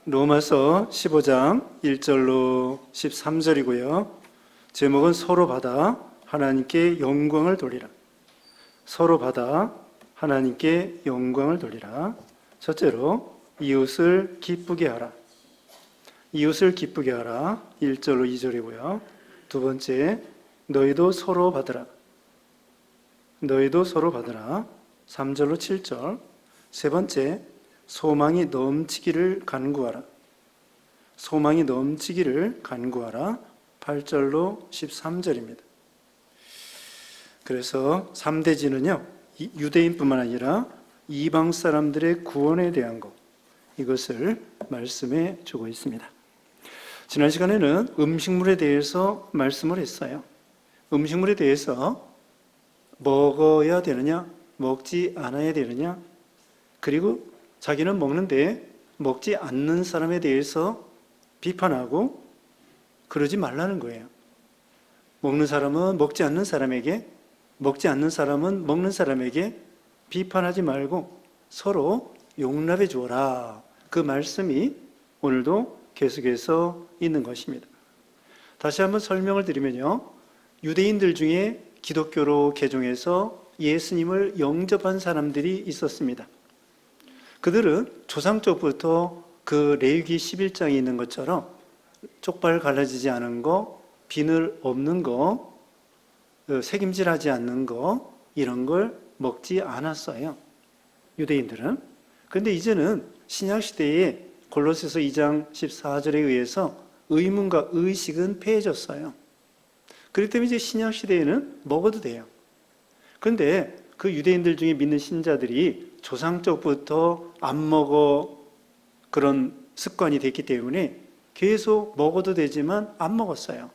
로마서 15장 1절로 13절이고요. 제목은 서로 받아 하나님께 영광을 돌리라. 서로 받아 하나님께 영광을 돌리라. 첫째로 이웃을 기쁘게 하라. 이웃을 기쁘게 하라. 1절로 2절이고요. 두 번째, 너희도 서로 받으라. 너희도 서로 받으라. 3절로 7절. 세 번째, 소망이 넘치기를 간구하라. 소망이 넘치기를 간구하라. 8절로 13절입니다. 그래서 3대지는요, 유대인뿐만 아니라 이방 사람들의 구원에 대한 것, 이것을 말씀해 주고 있습니다. 지난 시간에는 음식물에 대해서 말씀을 했어요. 음식물에 대해서 먹어야 되느냐, 먹지 않아야 되느냐, 그리고 자기는 먹는데 먹지 않는 사람에 대해서 비판하고 그러지 말라는 거예요. 먹는 사람은 먹지 않는 사람에게, 먹지 않는 사람은 먹는 사람에게 비판하지 말고 서로 용납해 주어라. 그 말씀이 오늘도 계속해서 있는 것입니다. 다시 한번 설명을 드리면요. 유대인들 중에 기독교로 개종해서 예수님을 영접한 사람들이 있었습니다. 그들은 조상적부터 그 레위기 11장에 있는 것처럼 쪽발 갈라지지 않은 거, 비늘 없는 거, 새김질하지 않는 거, 이런 걸 먹지 않았어요. 유대인들은. 그런데 이제는 신약시대에 골로새서 2장 14절에 의해서 의문과 의식은 패해졌어요. 그렇기 때문에 이제 신약시대에는 먹어도 돼요. 그런데 그 유대인들 중에 믿는 신자들이 조상적부터 안 먹어 그런 습관이 됐기 때문에 계속 먹어도 되지만 안 먹었어요.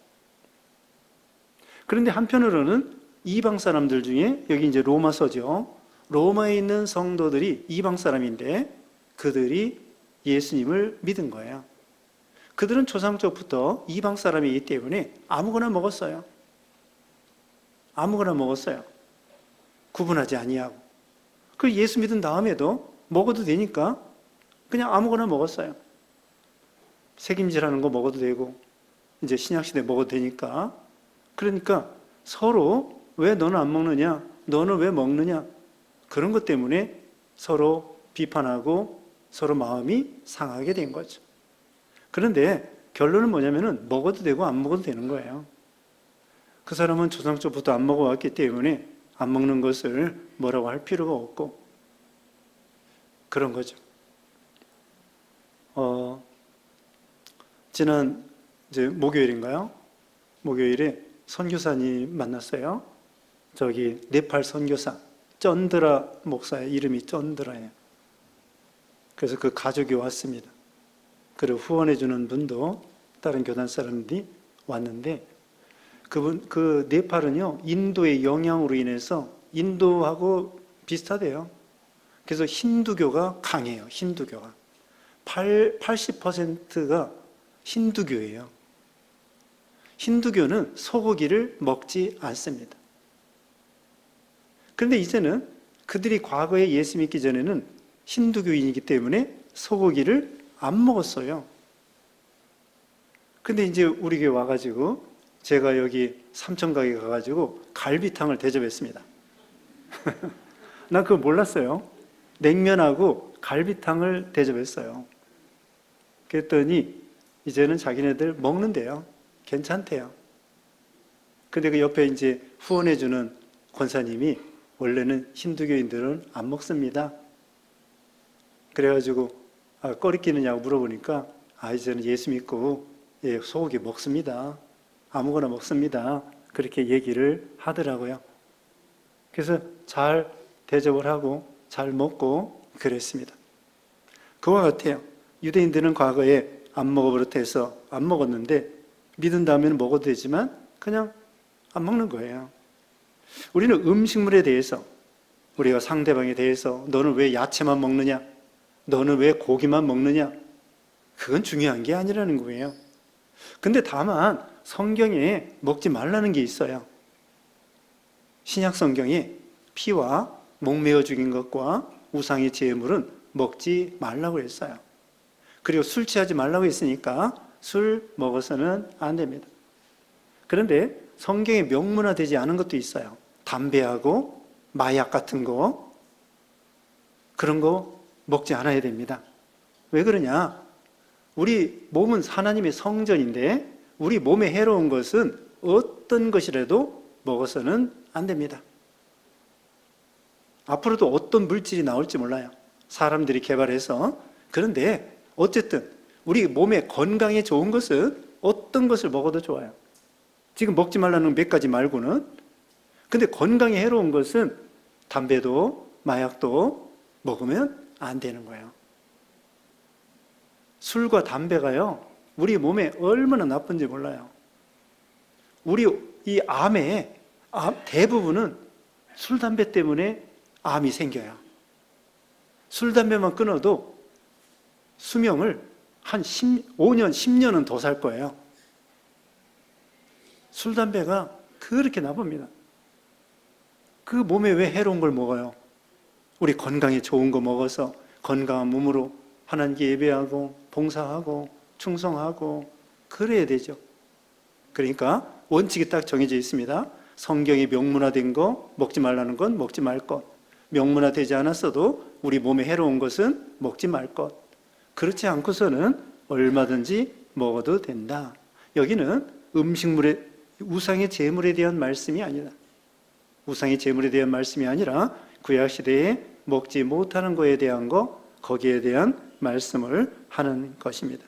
그런데 한편으로는 이방 사람들 중에 여기 이제 로마서죠. 로마에 있는 성도들이 이방 사람인데 그들이 예수님을 믿은 거예요. 그들은 조상적부터 이방 사람이기 때문에 아무거나 먹었어요. 아무거나 먹었어요. 구분하지 아니하고. 그 예수 믿은 다음에도 먹어도 되니까 그냥 아무거나 먹었어요. 새김질하는 거 먹어도 되고 이제 신약시대 먹어도 되니까. 그러니까 서로 왜 너는 안 먹느냐, 너는 왜 먹느냐, 그런 것 때문에 서로 비판하고 서로 마음이 상하게 된 거죠. 그런데 결론은 뭐냐면은 먹어도 되고 안 먹어도 되는 거예요. 그 사람은 조상적부터 안 먹어왔기 때문에 안 먹는 것을 뭐라고 할 필요가 없고 그런 거죠. 지난 이제 목요일인가요? 목요일에 선교사님 만났어요. 저기 네팔 선교사 쩐드라 목사의 이름이 쩐드라예요. 그래서 그 가족이 왔습니다. 그리고 후원해주는 분도 다른 교단 사람들이 왔는데 그 네팔은요, 인도의 영향으로 인해서 인도하고 비슷하대요. 그래서 힌두교가 강해요. 힌두교가 80%가 힌두교예요. 힌두교는 소고기를 먹지 않습니다. 그런데 이제는 그들이 과거에 예수 믿기 전에는 힌두교인이기 때문에 소고기를 안 먹었어요. 근데 이제 우리 교회 와가지고 제가 여기 삼천가게 가가지고 갈비탕을 대접했습니다. 난 그거 몰랐어요. 냉면하고 갈비탕을 대접했어요. 그랬더니 이제는 자기네들 먹는데요. 괜찮대요. 근데 그 옆에 이제 후원해주는 권사님이 원래는 힌두교인들은 안 먹습니다. 그래가지고 꺼리끼느냐고 물어보니까 이제는 예수 믿고 소고기 먹습니다. 아무거나 먹습니다. 그렇게 얘기를 하더라고요. 그래서 잘 대접을 하고 잘 먹고 그랬습니다. 그와 같아요. 유대인들은 과거에 안 먹어버릇해서 안 먹었는데 믿은 다음에는 먹어도 되지만 그냥 안 먹는 거예요. 우리는 음식물에 대해서 우리가 상대방에 대해서 너는 왜 야채만 먹느냐? 너는 왜 고기만 먹느냐? 그건 중요한 게 아니라는 거예요. 근데 다만 성경에 먹지 말라는 게 있어요. 신약 성경에 피와 목매어 죽인 것과 우상의 제물은 먹지 말라고 했어요. 그리고 술 취하지 말라고 했으니까 술 먹어서는 안 됩니다. 그런데 성경에 명문화되지 않은 것도 있어요. 담배하고 마약 같은 거, 그런 거 먹지 않아야 됩니다. 왜 그러냐? 우리 몸은 하나님의 성전인데 우리 몸에 해로운 것은 어떤 것이라도 먹어서는 안 됩니다. 앞으로도 어떤 물질이 나올지 몰라요. 사람들이 개발해서. 그런데 어쨌든 우리 몸에 건강에 좋은 것은 어떤 것을 먹어도 좋아요. 지금 먹지 말라는 몇 가지 말고는. 근데 건강에 해로운 것은 담배도 마약도 먹으면 안 되는 거예요. 술과 담배가요, 우리 몸에 얼마나 나쁜지 몰라요. 우리 이 암의 대부분은 술, 담배 때문에 암이 생겨요. 술, 담배만 끊어도 수명을 한 5년, 10년은 더 살 거예요. 술, 담배가 그렇게 나쁩니다. 그 몸에 왜 해로운 걸 먹어요? 우리 건강에 좋은 거 먹어서 건강한 몸으로 하나님께 예배하고 봉사하고 충성하고 그래야 되죠. 그러니까 원칙이 딱 정해져 있습니다. 성경에 명문화된 거 먹지 말라는 건 먹지 말 것, 명문화되지 않았어도 우리 몸에 해로운 것은 먹지 말 것, 그렇지 않고서는 얼마든지 먹어도 된다. 여기는 음식물의 우상의 제물에 대한 말씀이 아니다. 우상의 제물에 대한 말씀이 아니라 구약시대에 먹지 못하는 것에 대한 거, 거기에 대한 말씀을 하는 것입니다.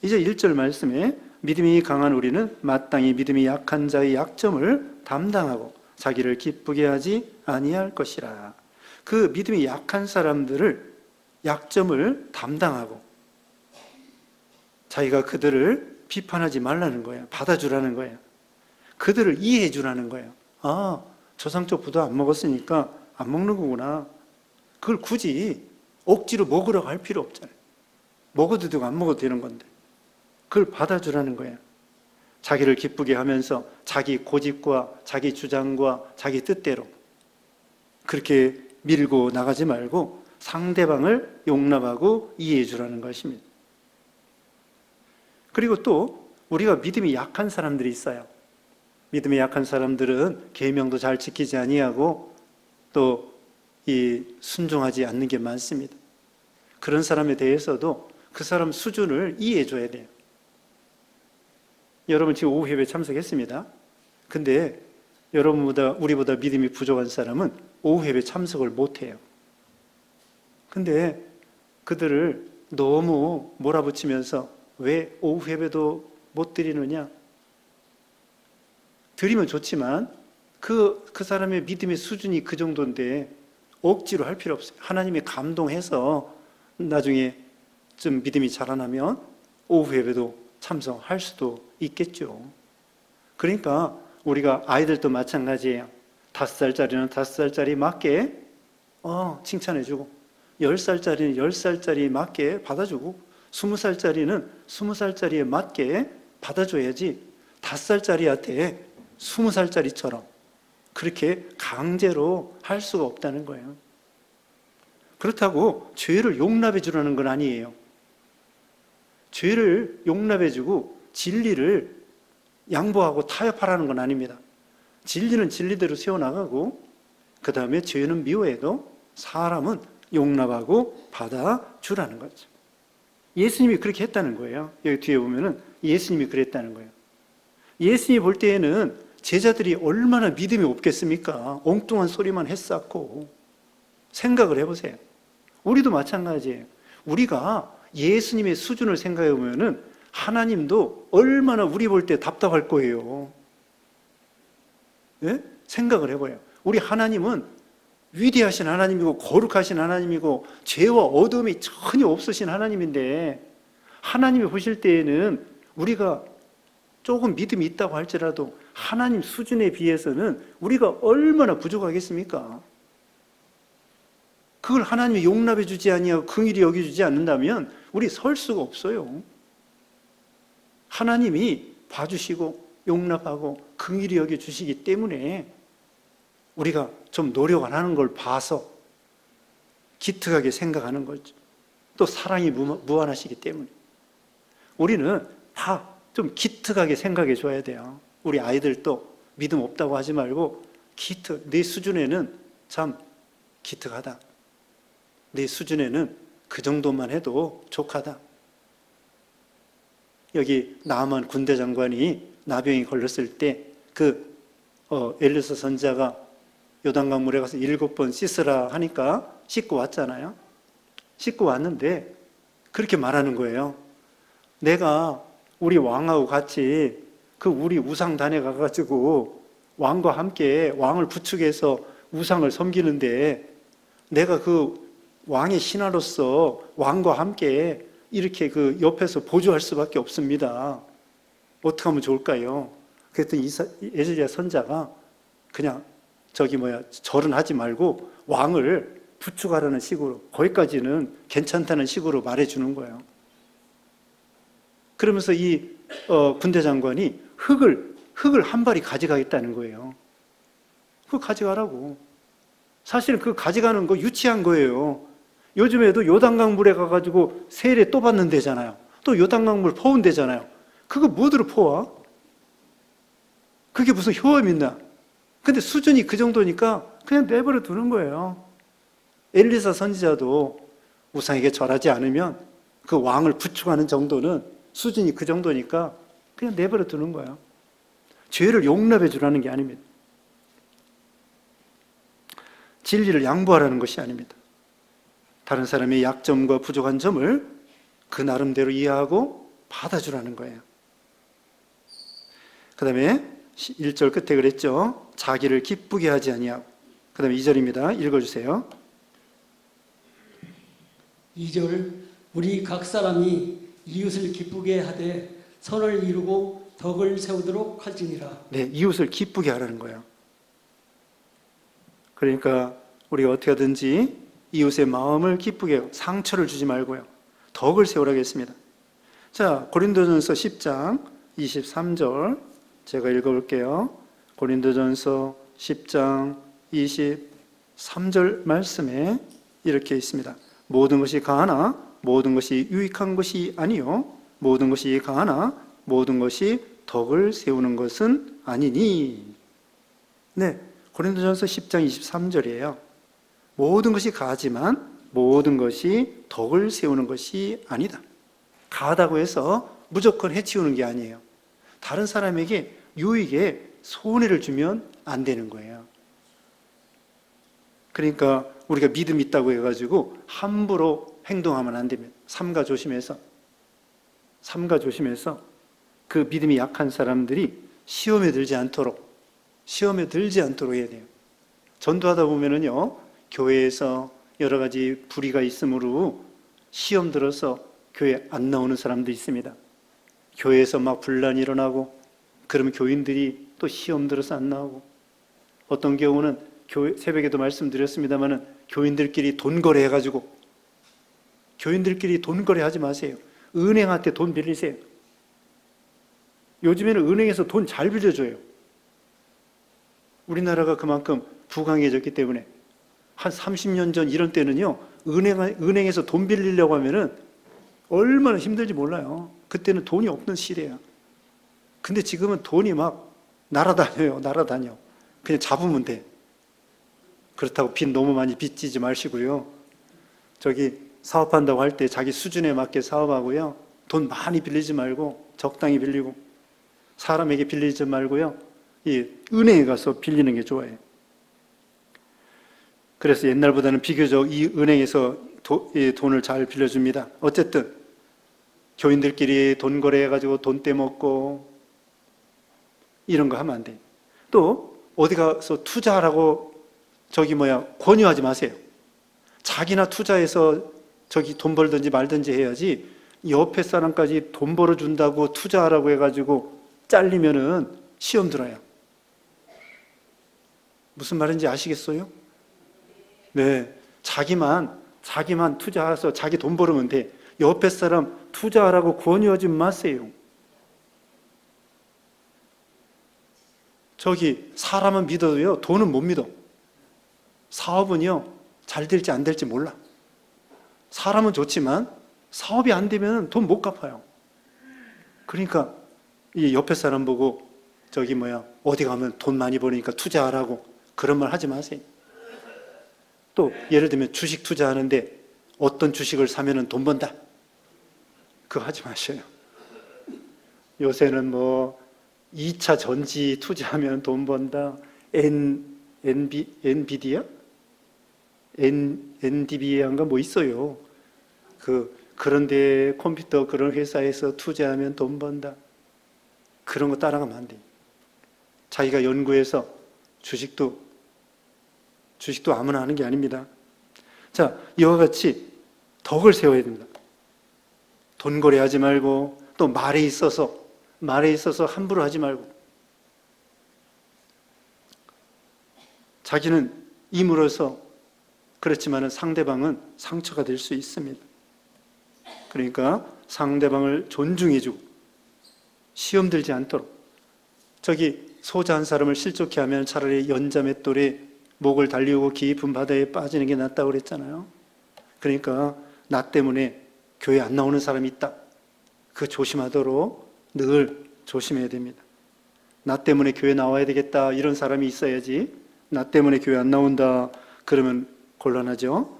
이제 1절 말씀에 믿음이 강한 우리는 마땅히 믿음이 약한 자의 약점을 담당하고 자기를 기쁘게 하지 아니할 것이라. 그 믿음이 약한 사람들을 약점을 담당하고 자기가 그들을 비판하지 말라는 거예요. 받아주라는 거예요. 그들을 이해해 주라는 거예요. 아, 조상적 부도 안 먹었으니까 안 먹는 거구나. 그걸 굳이 억지로 먹으라고 할 필요 없잖아요. 먹어도 되고 안 먹어도 되는 건데. 그걸 받아주라는 거예요. 자기를 기쁘게 하면서 자기 고집과 자기 주장과 자기 뜻대로 그렇게 밀고 나가지 말고 상대방을 용납하고 이해해 주라는 것입니다. 그리고 또 우리가 믿음이 약한 사람들이 있어요. 믿음이 약한 사람들은 계명도 잘 지키지 아니하고 또 순종하지 않는 게 많습니다. 그런 사람에 대해서도 그 사람 수준을 이해해 줘야 돼요. 여러분 지금 오후 예배 참석했습니다. 근데 우리보다 믿음이 부족한 사람은 오후 예배 참석을 못 해요. 근데 그들을 너무 몰아붙이면서 왜 오후 예배도 못 드리느냐? 드리면 좋지만 그 사람의 믿음의 수준이 그 정도인데 억지로 할 필요 없어요. 하나님이 감동해서 나중에 좀 믿음이 자라나면 오후 예배도 참석할 수도 있겠죠. 그러니까 우리가 아이들도 마찬가지예요. 5살짜리는 5살짜리 맞게 칭찬해주고 10살짜리는 10살짜리 맞게 받아주고 20살짜리는 20살짜리에 맞게 받아줘야지 5살짜리한테 20살짜리처럼 그렇게 강제로 할 수가 없다는 거예요. 그렇다고 죄를 용납해 주라는 건 아니에요. 죄를 용납해 주고 진리를 양보하고 타협하라는 건 아닙니다. 진리는 진리대로 세워나가고 그 다음에 죄는 미워해도 사람은 용납하고 받아주라는 거죠. 예수님이 그렇게 했다는 거예요. 여기 뒤에 보면은 예수님이 그랬다는 거예요. 예수님이 볼 때에는 제자들이 얼마나 믿음이 없겠습니까? 엉뚱한 소리만 했었고. 생각을 해보세요. 우리도 마찬가지예요. 우리가 예수님의 수준을 생각해 보면은 하나님도 얼마나 우리 볼 때 답답할 거예요. 네? 생각을 해봐요. 우리 하나님은 위대하신 하나님이고 거룩하신 하나님이고 죄와 어둠이 전혀 없으신 하나님인데 하나님이 보실 때에는 우리가 조금 믿음이 있다고 할지라도 하나님 수준에 비해서는 우리가 얼마나 부족하겠습니까? 그걸 하나님이 용납해 주지 아니하고 긍휼히 여겨주지 않는다면 우리 설 수가 없어요. 하나님이 봐주시고 용납하고 긍휼히 여겨주시기 때문에 우리가 좀 노력 안 하는 걸 봐서 기특하게 생각하는 거죠. 또 사랑이 무한하시기 때문에 우리는 다 좀 기특하게 생각해 줘야 돼요. 우리 아이들도 믿음 없다고 하지 말고 네 수준에는 참 기특하다. 네 수준에는 그 정도만 해도 족하다. 여기 나아만 군대 장관이 나병이 걸렸을 때 엘리사 선지자가 요단강물에 가서 7번 씻으라 하니까 씻고 왔잖아요. 씻고 왔는데 그렇게 말하는 거예요. 내가 우리 왕하고 같이 우리 우상단에 가가지고 왕과 함께 왕을 부축해서 우상을 섬기는데 내가 왕의 신하로서 왕과 함께 이렇게 옆에서 보조할 수밖에 없습니다. 어떻게 하면 좋을까요? 그랬더니 에스겔 선자가 그냥 절은 하지 말고 왕을 부축하라는 식으로 거기까지는 괜찮다는 식으로 말해주는 거예요. 그러면서 이 군대 장관이 흙을 한 발이 가져가겠다는 거예요. 그거 가져가라고. 사실은 그 가져가는 거 유치한 거예요. 요즘에도 요단강 물에 가가지고 세례 또 받는 데잖아요. 또 요단강 물 퍼온 데잖아요. 그거 뭐들어 퍼와? 그게 무슨 효험 있나? 근데 수준이 그 정도니까 그냥 내버려 두는 거예요. 엘리사 선지자도 우상에게 절하지 않으면 그 왕을 부축하는 정도는 수준이 그 정도니까 그냥 내버려 두는 거예요. 죄를 용납해 주라는 게 아닙니다. 진리를 양보하라는 것이 아닙니다. 다른 사람의 약점과 부족한 점을 그 나름대로 이해하고 받아주라는 거예요. 그 다음에 1절 끝에 그랬죠. 자기를 기쁘게 하지 아니하고. 그 다음에 2절입니다. 읽어주세요. 2절 우리 각 사람이 이웃을 기쁘게 하되 선을 이루고 덕을 세우도록 할지니라. 네, 이웃을 기쁘게 하라는 거예요. 그러니까 우리가 어떻게 하든지 이웃의 마음을 기쁘게 상처를 주지 말고요. 덕을 세우라고 했습니다. 자, 고린도전서 10장 23절 제가 읽어볼게요. 고린도전서 10장 23절 말씀에 이렇게 있습니다. 모든 것이 가하나 모든 것이 유익한 것이 아니요 모든 것이 가하나 모든 것이 덕을 세우는 것은 아니니. 네, 고린도전서 10장 23절이에요. 모든 것이 가하지만 모든 것이 덕을 세우는 것이 아니다. 가하다고 해서 무조건 해치우는 게 아니에요. 다른 사람에게 유익에 손해를 주면 안 되는 거예요. 그러니까 우리가 믿음 있다고 해가지고 함부로 행동하면 안 됩니다. 삼가 조심해서 그 믿음이 약한 사람들이 시험에 들지 않도록 해야 돼요. 전도하다 보면은요, 교회에서 여러 가지 불의가 있으므로 시험 들어서 교회 안 나오는 사람도 있습니다. 교회에서 막 분란이 일어나고 그러면 교인들이 또 시험 들어서 안 나오고, 어떤 경우는 새벽에도 말씀드렸습니다마는 교인들끼리 돈 거래해가지고, 교인들끼리 돈 거래하지 마세요. 은행한테 돈 빌리세요. 요즘에는 은행에서 돈 잘 빌려줘요. 우리나라가 그만큼 부강해졌기 때문에 한 30년 전 이런 때는요, 은행에서 돈 빌리려고 하면은 얼마나 힘들지 몰라요. 그때는 돈이 없는 시대야. 근데 지금은 돈이 막 날아다녀. 그냥 잡으면 돼. 그렇다고 빚 너무 많이 빚지지 마시고요. 사업한다고 할 때 자기 수준에 맞게 사업하고요. 돈 많이 빌리지 말고 적당히 빌리고, 사람에게 빌리지 말고요. 이 은행에 가서 빌리는 게 좋아요. 그래서 옛날보다는 비교적 이 은행에서 돈을 잘 빌려줍니다. 어쨌든 교인들끼리 돈 거래해가지고 돈 떼먹고 이런 거 하면 안 돼요. 또 어디 가서 투자하라고 권유하지 마세요. 자기나 투자해서 돈 벌든지 말든지 해야지, 옆에 사람까지 돈 벌어준다고 투자하라고 해가지고 잘리면은 시험 들어요. 무슨 말인지 아시겠어요? 네, 자기만 투자해서 자기 돈 벌으면 돼. 옆에 사람 투자하라고 권유하지 마세요. 사람은 믿어도요, 돈은 못 믿어. 사업은요, 잘 될지 안 될지 몰라. 사람은 좋지만 사업이 안 되면 돈 못 갚아요. 그러니까 이 옆에 사람 보고 어디 가면 돈 많이 버니까 투자하라고 그런 말 하지 마세요. 또 예를 들면 주식 투자하는데 어떤 주식을 사면은 돈 번다. 그거 하지 마셔요. 요새는 2차 전지 투자하면 돈 번다. 엔비디아? 엔디비아인가 있어요. 그런데 컴퓨터 그런 회사에서 투자하면 돈 번다. 그런 거 따라가면 안 돼요. 자기가 연구해서 주식도 아무나 하는 게 아닙니다. 자, 이와 같이 덕을 세워야 됩니다. 돈거래하지 말고 또 말에 있어서 함부로 하지 말고 자기는 이물어서 그렇지만 상대방은 상처가 될 수 있습니다. 그러니까 상대방을 존중해주고 시험 들지 않도록 소자 한 사람을 실족해 하면 차라리 연자맷돌에 목을 달리우고 깊은 바다에 빠지는 게 낫다고 그랬잖아요. 그러니까 나 때문에 교회 안 나오는 사람이 있다. 그거 조심하도록 늘 조심해야 됩니다. 나 때문에 교회 나와야 되겠다. 이런 사람이 있어야지. 나 때문에 교회 안 나온다. 그러면 곤란하죠.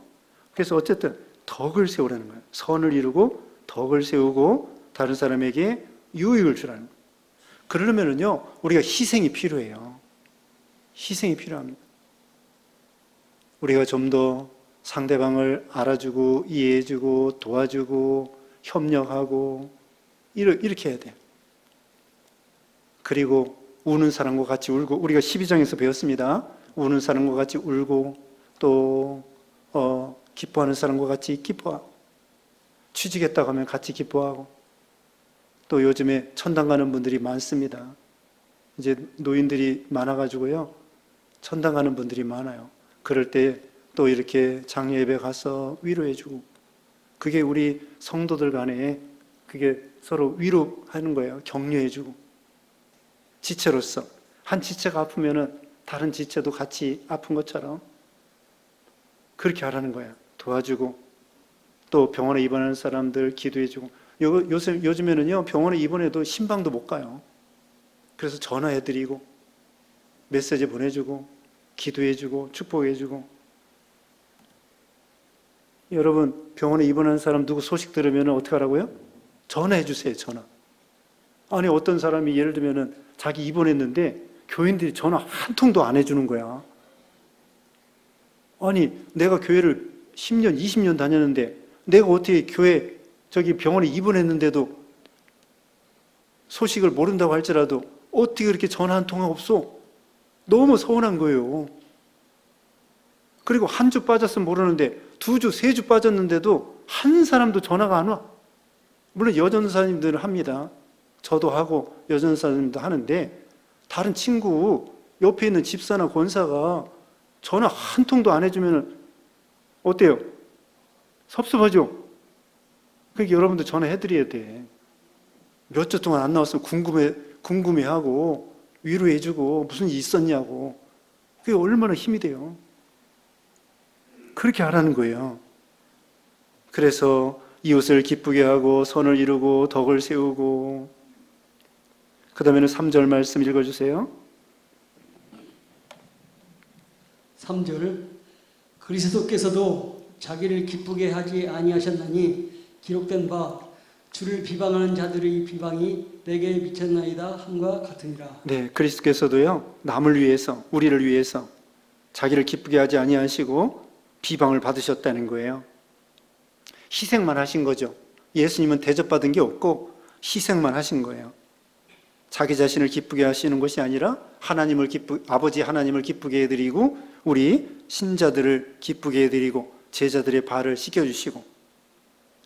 그래서 어쨌든 덕을 세우라는 거예요. 선을 이루고 덕을 세우고 다른 사람에게 유익을 주라는 거예요. 그러려면요, 우리가 희생이 필요해요. 희생이 필요합니다. 우리가 좀 더 상대방을 알아주고 이해해주고 도와주고 협력하고 이렇게 해야 돼요. 그리고 우는 사람과 같이 울고, 우리가 12장에서 배웠습니다. 우는 사람과 같이 울고 또 기뻐하는 사람과 같이 기뻐하고, 취직했다고 하면 같이 기뻐하고, 또 요즘에 천당 가는 분들이 많습니다. 이제 노인들이 많아가지고요, 천당 가는 분들이 많아요. 그럴 때 또 이렇게 장례 예배 가서 위로해주고, 그게 우리 성도들 간에 그게 서로 위로하는 거예요. 격려해주고, 지체로서 한 지체가 아프면은 다른 지체도 같이 아픈 것처럼 그렇게 하라는 거야. 도와주고, 또 병원에 입원하는 사람들 기도해주고. 요즘에는요, 병원에 입원해도 신방도 못 가요. 그래서 전화해드리고 메시지 보내주고 기도해주고 축복해주고. 여러분, 병원에 입원하는 사람 누구 소식 들으면 어떻게 하라고요? 전화해주세요. 전화. 아니, 어떤 사람이 예를 들면 자기 입원했는데 교인들이 전화 한 통도 안 해주는 거야. 아니, 내가 교회를 10년, 20년 다녔는데 내가 어떻게 병원에 입원했는데도 소식을 모른다고 할지라도 어떻게 그렇게 전화 한 통이 없어? 너무 서운한 거예요. 그리고 한 주 빠졌으면 모르는데 2주, 3주 빠졌는데도 한 사람도 전화가 안 와. 물론 여전사님들은 합니다. 저도 하고 여전사님도 하는데, 다른 친구 옆에 있는 집사나 권사가 전화 한 통도 안 해주면 어때요? 섭섭하죠? 그러니까 여러분도 전화해드려야 돼. 몇 주 동안 안 나왔으면 궁금해하고 위로해주고 무슨 일 있었냐고. 그게 얼마나 힘이 돼요. 그렇게 하라는 거예요. 그래서 이웃을 기쁘게 하고 선을 이루고 덕을 세우고. 그 다음에는 3절 말씀 읽어주세요. 3절, 그리스도께서도 자기를 기쁘게 하지 아니하셨나니 기록된 바 주를 비방하는 자들의 비방이 내게 미쳤나이다 함과 같으니라. 네, 그리스도께서도요, 남을 위해서, 우리를 위해서 자기를 기쁘게 하지 아니하시고 비방을 받으셨다는 거예요. 희생만 하신 거죠. 예수님은 대접받은 게 없고 희생만 하신 거예요. 자기 자신을 기쁘게 하시는 것이 아니라 아버지 하나님을 기쁘게 해드리고 우리 신자들을 기쁘게 해드리고 제자들의 발을 씻겨주시고,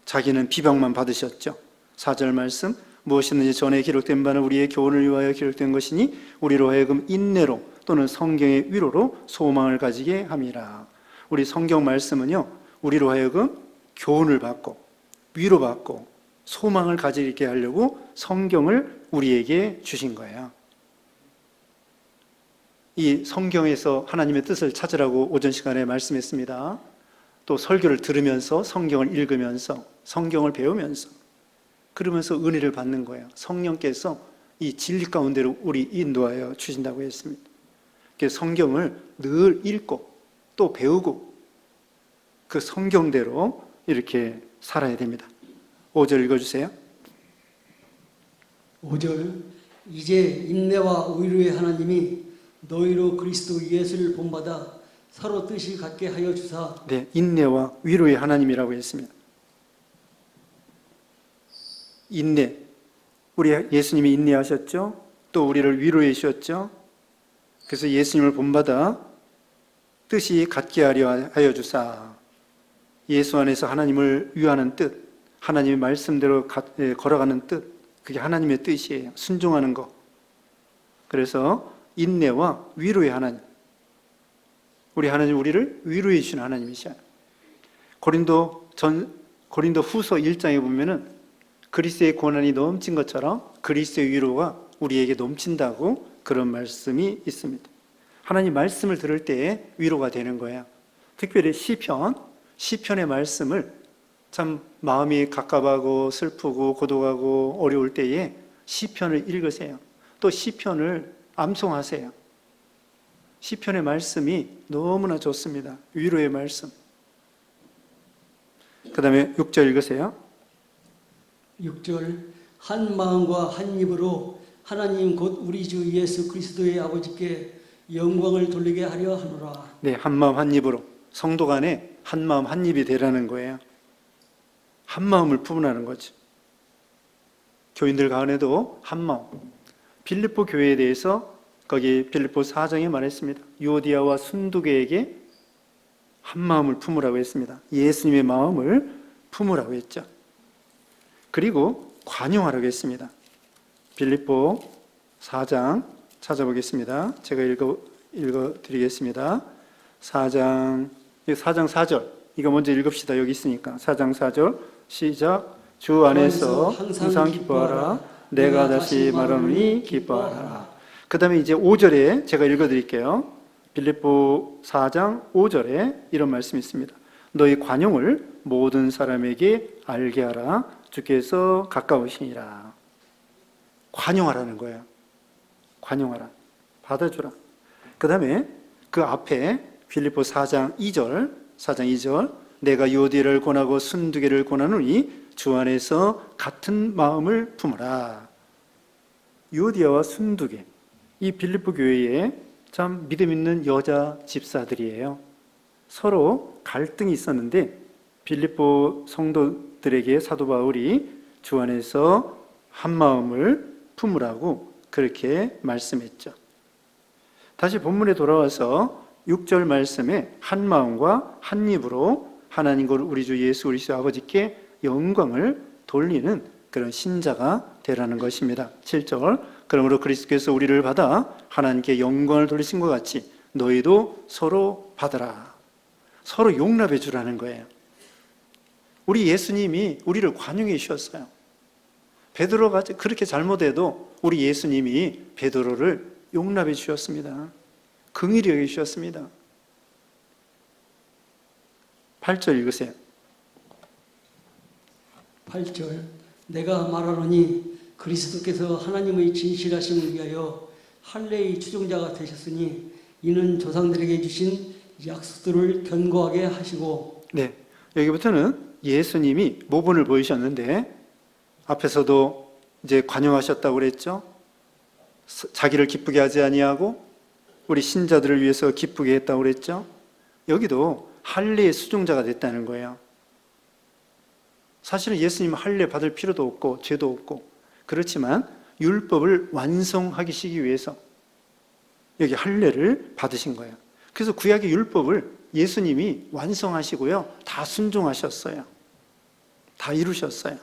자기는 비방만 받으셨죠. 4절 말씀, 무엇이든지 전에 기록된 바는 우리의 교훈을 위하여 기록된 것이니 우리로 하여금 인내로 또는 성경의 위로로 소망을 가지게 함이라. 우리 성경 말씀은요, 우리로 하여금 교훈을 받고 위로받고 소망을 가지게 하려고 성경을 우리에게 주신 거예요. 이 성경에서 하나님의 뜻을 찾으라고 오전 시간에 말씀했습니다. 또 설교를 들으면서 성경을 읽으면서 성경을 배우면서 그러면서 은혜를 받는 거예요. 성령께서 이 진리 가운데로 우리 인도하여 주신다고 했습니다. 그래서 성경을 늘 읽고 또 배우고 그 성경대로 이렇게 살아야 됩니다. 5절 읽어주세요. 5절 이제 인내와 의로의 하나님이 너희로 그리스도 예수를 본받아 서로 뜻이 같게 하여 주사. 네, 인내와 위로의 하나님이라고 했습니다. 인내, 우리 예수님이 인내하셨죠? 또 우리를 위로해 주셨죠? 그래서 예수님을 본받아 뜻이 같게 하여 주사. 예수 안에서 하나님을 위하는 뜻, 하나님의 말씀대로 걸어가는 뜻, 그게 하나님의 뜻이에요. 순종하는 것. 그래서 인내와 위로의 하나님. 우리 하나님 우리를 위로해 주시는 하나님이셔요. 고린도 후서 1장에 보면은 그리스도의 고난이 넘친 것처럼 그리스도의 위로가 우리에게 넘친다고 그런 말씀이 있습니다. 하나님 말씀을 들을 때에 위로가 되는 거예요. 특별히 시편의 말씀을 참 마음이 갑갑하고 슬프고 고독하고 어려울 때에 시편을 읽으세요. 또 시편을 암송하세요. 시편의 말씀이 너무나 좋습니다. 위로의 말씀. 그 다음에 6절 읽으세요. 6절 한 마음과 한 입으로 하나님 곧 우리 주 예수 그리스도의 아버지께 영광을 돌리게 하려 하노라. 네, 한 마음 한 입으로 성도 간에 한 마음 한 입이 되라는 거예요. 한 마음을 품으라는 거죠. 교인들 가운데도 한 마음. 빌립보 교회에 대해서 거기 빌립보 4장에 말했습니다. 유오디아와 순두계에게 한 마음을 품으라고 했습니다. 예수님의 마음을 품으라고 했죠. 그리고 관용하라고 했습니다. 빌립보 4장 찾아보겠습니다. 제가 읽어드리겠습니다. 4장 4절. 이거 먼저 읽읍시다. 여기 있으니까. 4장 4절 시작. 주 안에서 항상 기뻐하라. 내가 다시 말하노니 기뻐하라. 그 다음에 이제 5절에 제가 읽어드릴게요. 빌립보 4장 5절에 이런 말씀이 있습니다. 너희 관용을 모든 사람에게 알게 하라. 주께서 가까우시니라. 관용하라는 거예요. 관용하라. 받아주라. 그 다음에 그 앞에 빌립보 4장 2절 내가 유오디아를 권하고 순두계를 권하노니 주 안에서 같은 마음을 품으라. 유오디아와 순두계, 이 빌립보 교회에 참 믿음 있는 여자 집사들이에요. 서로 갈등이 있었는데 빌립보 성도들에게 사도 바울이 주 안에서 한 마음을 품으라고 그렇게 말씀했죠. 다시 본문에 돌아와서 6절 말씀에 한 마음과 한 입으로 하나님과 우리 주 예수 그리스도 아버지께 영광을 돌리는 그런 신자가 되라는 것입니다. 7절 그러므로 그리스도께서 우리를 받아 하나님께 영광을 돌리신 것 같이 너희도 서로 받으라. 서로 용납해 주라는 거예요. 우리 예수님이 우리를 관용해 주셨어요. 베드로가 그렇게 잘못해도 우리 예수님이 베드로를 용납해 주셨습니다. 긍휼히 여겨 주셨습니다. 8절 읽으세요. 8절 내가 말하노니 그리스도께서 하나님의 진실하심을 위하여 할례의 추종자가 되셨으니 이는 조상들에게 주신 약속들을 견고하게 하시고. 네, 여기부터는 예수님이 모본을 보이셨는데 앞에서도 이제 관용하셨다고 그랬죠. 자기를 기쁘게 하지 아니하고 우리 신자들을 위해서 기쁘게 했다고 그랬죠. 여기도 할례의 수종자가 됐다는 거예요. 사실은 예수님은 할례 받을 필요도 없고 죄도 없고 그렇지만 율법을 완성하시기 위해서 여기 할례를 받으신 거예요. 그래서 구약의 율법을 예수님이 완성하시고요. 다 순종하셨어요. 다 이루셨어요.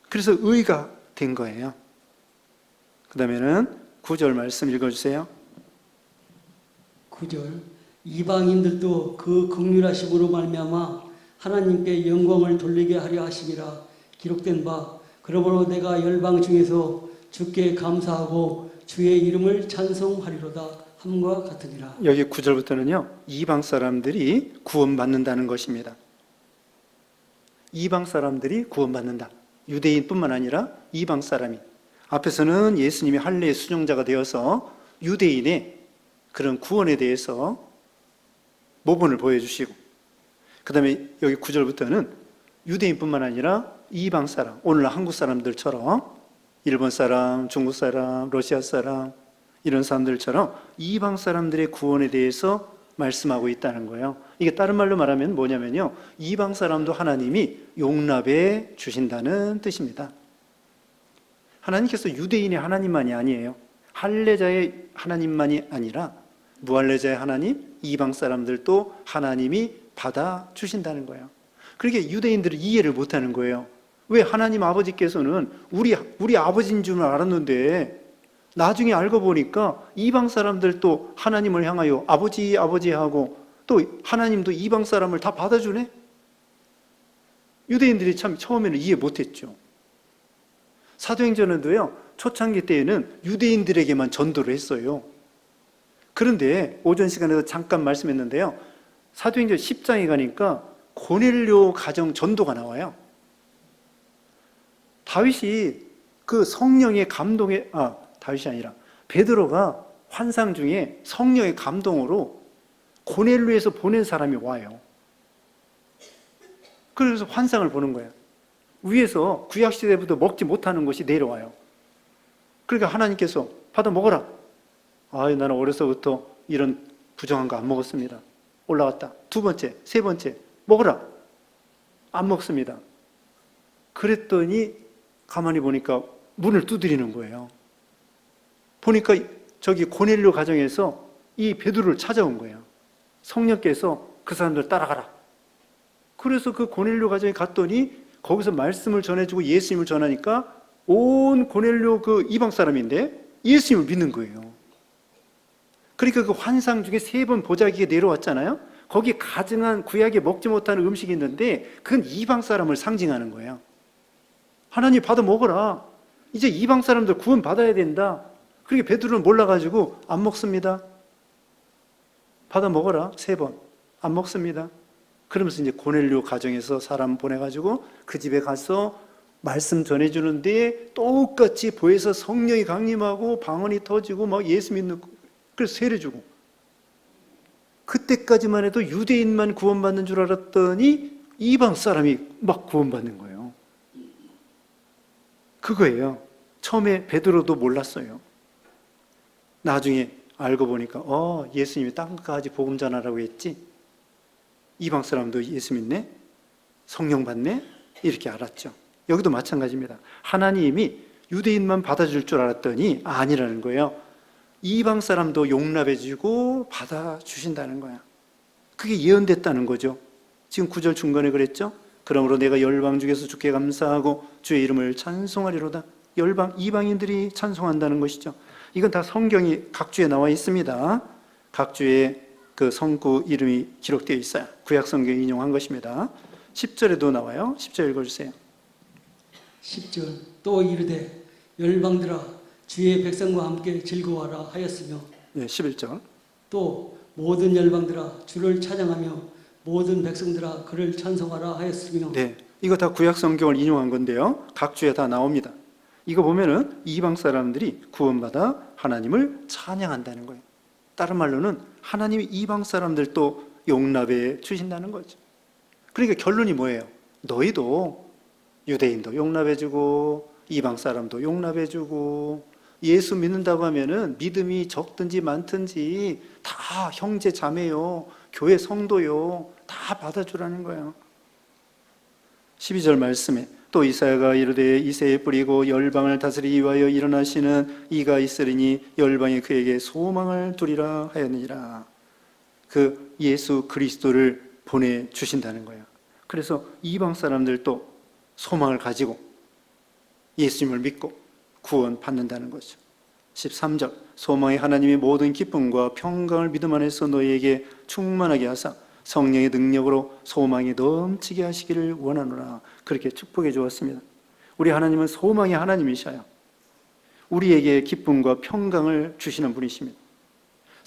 그래서 의가 된 거예요. 그 다음에는 9절 말씀 읽어주세요. 9절 이방인들도 그 긍휼하심으로 말미암아 하나님께 영광을 돌리게 하려 하심이라 기록된 바 그러므로 내가 열방 중에서 주께 감사하고 주의 이름을 찬송하리로다. 함과 같으니라. 여기 9절부터는요, 이방 사람들이 구원받는다는 것입니다. 이방 사람들이 구원받는다. 유대인뿐만 아니라 이방 사람이. 앞에서는 예수님이 할례의 순종자가 되어서 유대인의 그런 구원에 대해서 모본을 보여주시고, 그 다음에 여기 9절부터는 유대인뿐만 아니라 이방 사람, 오늘날 한국 사람들처럼 일본 사람, 중국 사람, 러시아 사람 이런 사람들처럼 이방 사람들의 구원에 대해서 말씀하고 있다는 거예요. 이게 다른 말로 말하면 뭐냐면요, 이방 사람도 하나님이 용납해 주신다는 뜻입니다. 하나님께서 유대인의 하나님만이 아니에요. 할례자의 하나님만이 아니라 무할례자의 하나님, 이방 사람들도 하나님이 받아주신다는 거예요. 그렇게 유대인들은 이해를 못하는 거예요. 왜 하나님 아버지께서는 우리 아버지인 줄 알았는데 나중에 알고 보니까 이방 사람들도 하나님을 향하여 아버지 하고 또 하나님도 이방 사람을 다 받아주네? 유대인들이 참 처음에는 이해 못했죠. 사도행전에도요, 초창기 때에는 유대인들에게만 전도를 했어요. 그런데 오전 시간에도 잠깐 말씀했는데요, 사도행전 10장에 가니까 고넬료 가정 전도가 나와요. 다윗이 그 성령의 감동에, 다윗이 아니라 베드로가 환상 중에 성령의 감동으로 고넬료에서 보낸 사람이 와요. 그래서 환상을 보는 거예요. 위에서 구약시대부터 먹지 못하는 것이 내려와요. 그러니까 하나님께서 받아 먹어라. 나는 어려서부터 이런 부정한 거 안 먹었습니다. 올라갔다. 두 번째, 세 번째, 먹어라. 안 먹습니다. 그랬더니 가만히 보니까 문을 두드리는 거예요. 보니까 저기 고넬료 가정에서 이 베드로를 찾아온 거예요. 성령께서 그 사람들 따라가라. 그래서 그 고넬료 가정에 갔더니 거기서 말씀을 전해주고 예수님을 전하니까 온 고넬료 그 이방 사람인데 예수님을 믿는 거예요. 그러니까 그 환상 중에 3번 보자기가 내려왔잖아요. 거기에 가증한 구약에 먹지 못하는 음식이 있는데 그건 이방 사람을 상징하는 거예요. 하나님 받아 먹어라. 이제 이방 사람들 구원 받아야 된다. 그렇게 베드로는 몰라가지고 안 먹습니다. 받아 먹어라. 3번. 안 먹습니다. 그러면서 이제 고넬료 가정에서 사람 보내가지고 그 집에 가서 말씀 전해주는데 똑같이 보여서 성령이 강림하고 방언이 터지고 막 예수 믿는, 그래서 세례주고. 그때까지만 해도 유대인만 구원받는 줄 알았더니 이방 사람이 막 구원받는 거예요. 그거예요. 처음에 베드로도 몰랐어요. 나중에 알고 보니까 예수님이 땅까지 복음 전하라고 했지. 이방 사람도 예수 믿네? 성령 받네? 이렇게 알았죠. 여기도 마찬가지입니다. 하나님이 유대인만 받아줄 줄 알았더니 아니라는 거예요. 이방 사람도 용납해주고 받아주신다는 거야. 그게 예언됐다는 거죠. 지금 9절 중간에 그랬죠? 그러므로 내가 열방 중에서 주께 감사하고 주의 이름을 찬송하리로다. 이방인들이 찬송한다는 것이죠. 이건 다 성경이 각 주에 나와 있습니다. 각 주에 그 성구 이름이 기록되어 있어요. 구약 성경 인용한 것입니다. 10절에도 나와요. 10절 읽어주세요. 10절 또 이르되 열방들아 주의 백성과 함께 즐거워하라 하였으며, 11절 또 모든 열방들아 주를 찬양하며 모든 백성들아 그를 찬송하라 하였으며. 이거 다 구약 성경을 인용한 건데요. 각 주에 다 나옵니다. 이거 보면은 이방 사람들이 구원받아 하나님을 찬양한다는 거예요. 다른 말로는 하나님이 이방 사람들도 용납해 주신다는 거죠. 그러니까 결론이 뭐예요? 너희도 유대인도 용납해주고 이방 사람도 용납해주고 예수 믿는다고 하면은 믿음이 적든지 많든지 다 형제 자매요, 교회 성도요, 다 받아주라는 거예요. 12절 말씀에 또 이사야가 이르되 이새에 뿌리고 열방을 다스리기 위하여 일어나시는 이가 있으리니 열방이 그에게 소망을 두리라 하였느니라. 그 예수 그리스도를 보내주신다는 거예요. 그래서 이방 사람들도 소망을 가지고 예수님을 믿고 구원 받는다는 거죠. 13절 소망의 하나님의 모든 기쁨과 평강을 믿음 안에서 너희에게 충만하게 하사 성령의 능력으로 소망이 넘치게 하시기를 원하노라. 그렇게 축복해 주었습니다. 우리 하나님은 소망의 하나님이셔요. 우리에게 기쁨과 평강을 주시는 분이십니다.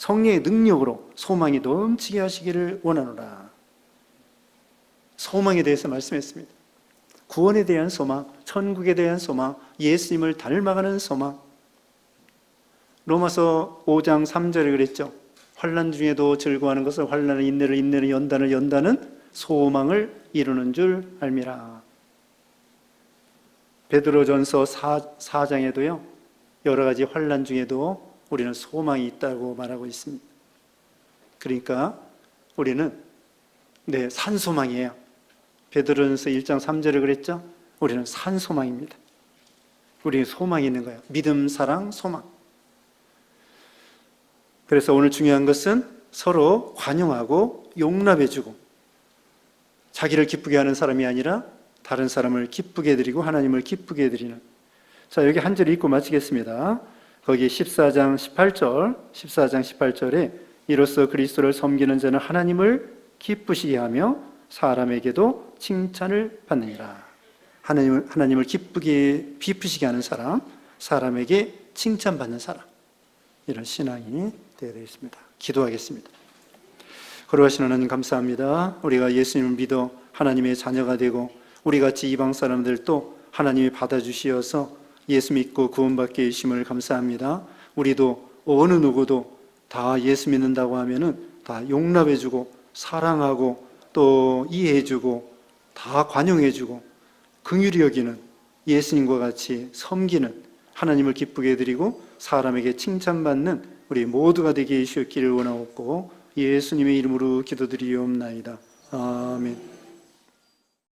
성령의 능력으로 소망이 넘치게 하시기를 원하노라. 소망에 대해서 말씀했습니다. 구원에 대한 소망, 천국에 대한 소망, 예수님을 닮아가는 소망. 로마서 5장 3절에 그랬죠. 환난 중에도 즐거워하는 것을 환난을 인내를, 인내는 연단을, 연단은 소망을 이루는 줄 알미라. 베드로전서 4장에도요. 여러 가지 환난 중에도 우리는 소망이 있다고 말하고 있습니다. 그러니까 우리는 산소망이에요. 베드로전서 1장 3절에 그랬죠. 우리는 산소망입니다. 우리는 소망이 있는 거예요. 믿음, 사랑, 소망. 그래서 오늘 중요한 것은 서로 관용하고 용납해주고 자기를 기쁘게 하는 사람이 아니라 다른 사람을 기쁘게 해드리고 하나님을 기쁘게 해드리는. 자, 여기 한 절 읽고 마치겠습니다. 거기 14장 18절에 이로써 그리스도를 섬기는 자는 하나님을 기쁘시게 하며 사람에게도 칭찬을 받느니라. 하나님을 기쁘시게 하는 사람, 사람에게 칭찬받는 사람. 이런 신앙이 되어야 되겠습니다. 기도하겠습니다. 거룩하신 하나님 감사합니다. 우리가 예수님을 믿어 하나님의 자녀가 되고 우리같이 이방 사람들도 하나님이 받아주시어서 예수 믿고 구원받게 해주심을 감사합니다. 우리도 어느 누구도 다 예수 믿는다고 하면은 다 용납해주고 사랑하고 또 이해해주고 다 관용해주고 긍휼히 여기는 예수님과 같이 섬기는 하나님을 기쁘게 해드리고 사람에게 칭찬받는 우리 모두가 되게 해주셨기를 원하옵고 예수님의 이름으로 기도드리옵나이다. 아멘.